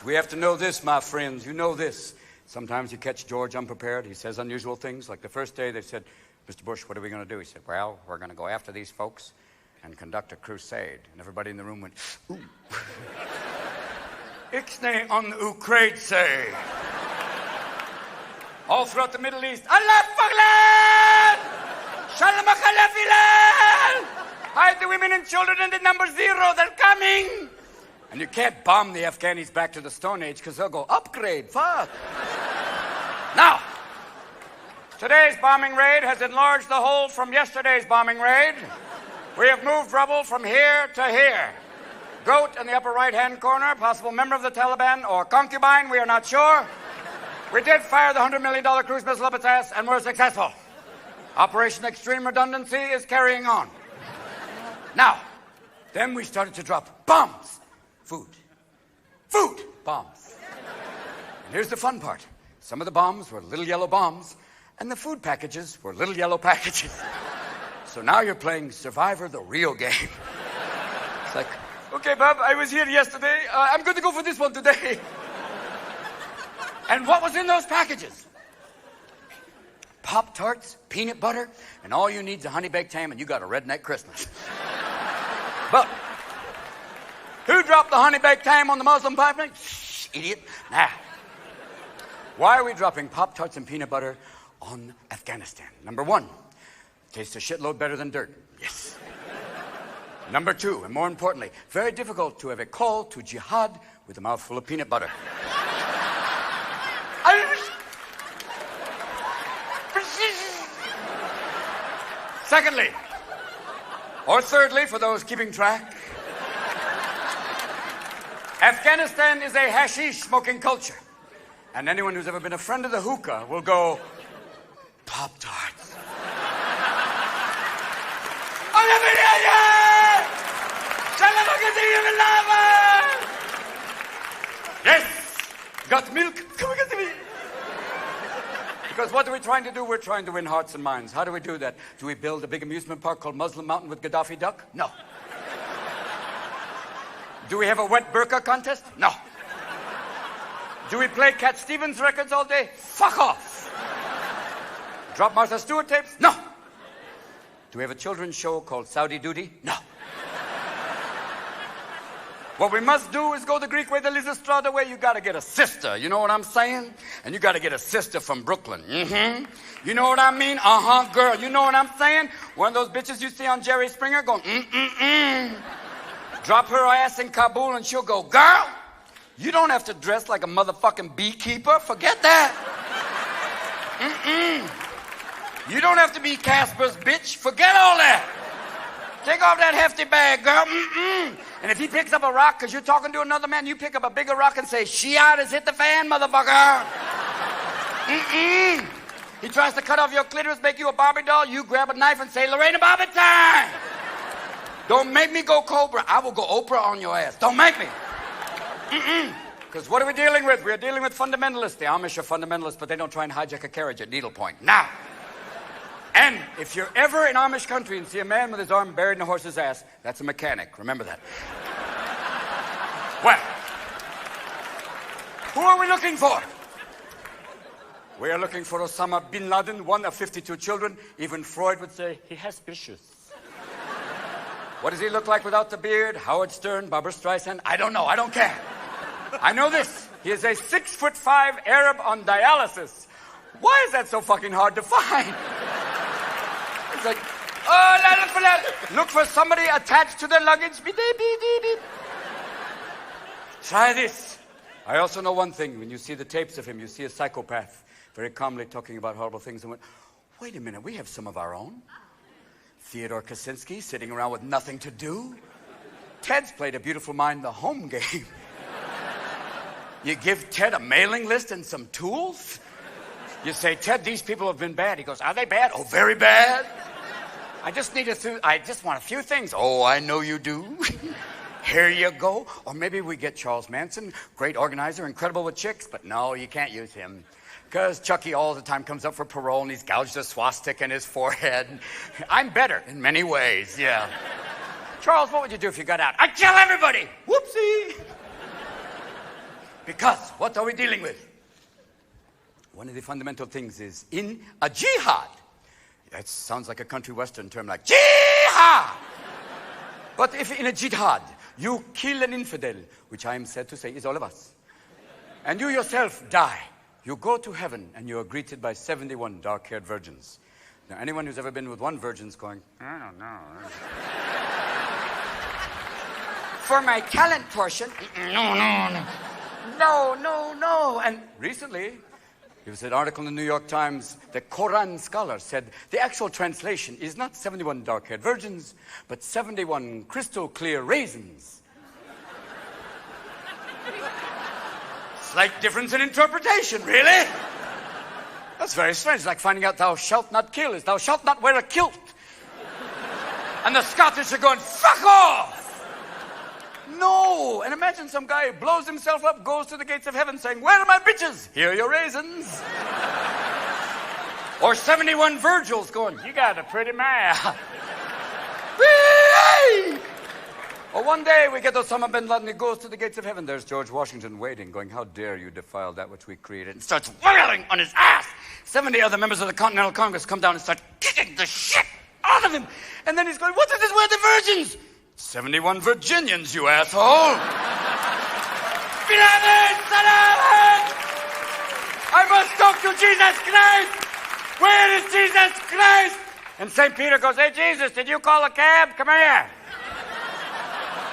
We have to know this, my friends. You know this. Sometimes you catch George unprepared. He says unusual things. Like the first day they said, Mr. Bush, what are we going to do? He said, well, we're going to go after these folks and conduct a crusade. And everybody in the room went, ooh. Ixnay on Ukraine say. All throughout the Middle East, Allah Faglan! Shalom Akalafilan! Hide the women and children in the number 0, they're coming! And you can't bomb the Afghanis back to the Stone Age because they'll go, upgrade, fuck. Now, today's bombing raid has enlarged the hole from yesterday's bombing raid. We have moved rubble from here to here. Goat in the upper right-hand corner, possible member of the Taliban or concubine, we are not sure. We did fire the $100 million cruise missile up its ass, and we're successful. Operation Extreme Redundancy is carrying on. Now, then we started to drop bombs. Food, bombs. And here's the fun part. Some of the bombs were little yellow bombs, and the food packages were little yellow packages. So now you're playing Survivor, the real game. It's like, okay, Bob, I was here yesterday. I'm going to go for this one today. And what was in those packages? Pop-Tarts, peanut butter, and all you need is a honey-baked ham, and you got a redneck Christmas. But who dropped the honey-baked ham on the Muslim pipeline? Shh, idiot. Now, why are we dropping Pop-Tarts and peanut butter on Afghanistan? Number 1, tastes a shitload better than dirt. Yes. Number 2, and more importantly, very difficult to have a call to jihad with a mouthful of peanut butter. Secondly, or thirdly, for those keeping track, Afghanistan is a hashish smoking culture. And anyone who's ever been a friend of the hookah will go, Pop-Tarts. Yes, got milk? Come and get the milk. Because what are we trying to do? We're trying to win hearts and minds. How do we do that? Do we build a big amusement park called Muslim Mountain with Gaddafi Duck? No. Do we have a wet burqa contest? No. Do we play Cat Stevens records all day? Fuck off. Drop Martha Stewart tapes? No. Do we have a children's show called Saudi Duty? No. What we must do is go the Greek way, the Liz Estrada way. You got to get a sister. You know what I'm saying? And you got to get a sister from Brooklyn. Mm-hmm. You know what I mean? Uh-huh, girl. You know what I'm saying? One of those bitches you see on Jerry Springer going, mm-mm-mm. Drop her ass in Kabul and she'll go, girl, you don't have to dress like a motherfucking beekeeper. Forget that. Mm-mm. You don't have to be Casper's bitch. Forget all that. Take off that hefty bag, girl. Mm-mm. And if he picks up a rock because you're talking to another man, you pick up a bigger rock and say, Shiite has hit the fan, motherfucker. Mm-mm. He tries to cut off your clitoris, make you a Barbie doll. You grab a knife and say, Lorena Bobbitt time. Don't make me go Cobra. I will go Oprah on your ass. Don't make me. Because what are we dealing with? We're dealing with fundamentalists. The Amish are fundamentalists, but they don't try and hijack a carriage at needlepoint. Now. And if you're ever in Amish country and see a man with his arm buried in a horse's ass, that's a mechanic. Remember that. Well, who are we looking for? We are looking for Osama bin Laden, one of 52 children. Even Freud would say he has issues. What does he look like without the beard? Howard Stern, Barbra Streisand? I don't know. I don't care. I know this. He is a 6'5" Arab on dialysis. Why is that so fucking hard to find? It's like, oh, look for somebody attached to their luggage. Beep, beep, beep, beep. Try this. I also know one thing. When you see the tapes of him, you see a psychopath very calmly talking about horrible things and went, wait a minute, we have some of our own. Theodore Kaczynski sitting around with nothing to do. Ted's played a beautiful mind the home game. You give Ted a mailing list and some tools? You say, Ted, these people have been bad. He goes, are they bad? Oh, very bad. I just want a few things. Oh, I know you do. Here you go. Or maybe we get Charles Manson, great organizer, incredible with chicks, but no, you can't use him. Because Chucky all the time comes up for parole and he's gouged a swastika in his forehead. I'm better in many ways, yeah. Charles, what would you do if you got out? I'd kill everybody. Whoopsie. Because what are we dealing with? One of the fundamental things is in a jihad. That sounds like a country western term, like jihad. But if in a jihad you kill an infidel, which I am sad to say is all of us, and you yourself die, you go to heaven and you are greeted by 71 dark-haired virgins. Now, anyone who's ever been with one virgin's going, I don't know. For my talent portion, no. And recently, there was an article in the New York Times, the Quran scholar said the actual translation is not 71 dark-haired virgins, but 71 crystal clear raisins. Slight difference in interpretation, really? That's very strange. It's like finding out thou shalt not kill is thou shalt not wear a kilt. And the Scottish are going, fuck off! No! And imagine some guy who blows himself up, goes to the gates of heaven saying, where are my bitches? Here are your raisins. Or 71 Virgils going, you got a pretty mouth. Or one day we get Osama bin Laden, he goes to the gates of heaven. There's George Washington waiting, going, how dare you defile that which we created, and starts wailing on his ass. 70 other members of the Continental Congress come down and start kicking the shit out of him. And then he's going, what is this? Where are the virgins? 71 Virginians, you asshole. Beloved, Salaam! I must talk to Jesus Christ. Where is Jesus Christ? And St. Peter goes, hey, Jesus, did you call a cab? Come here.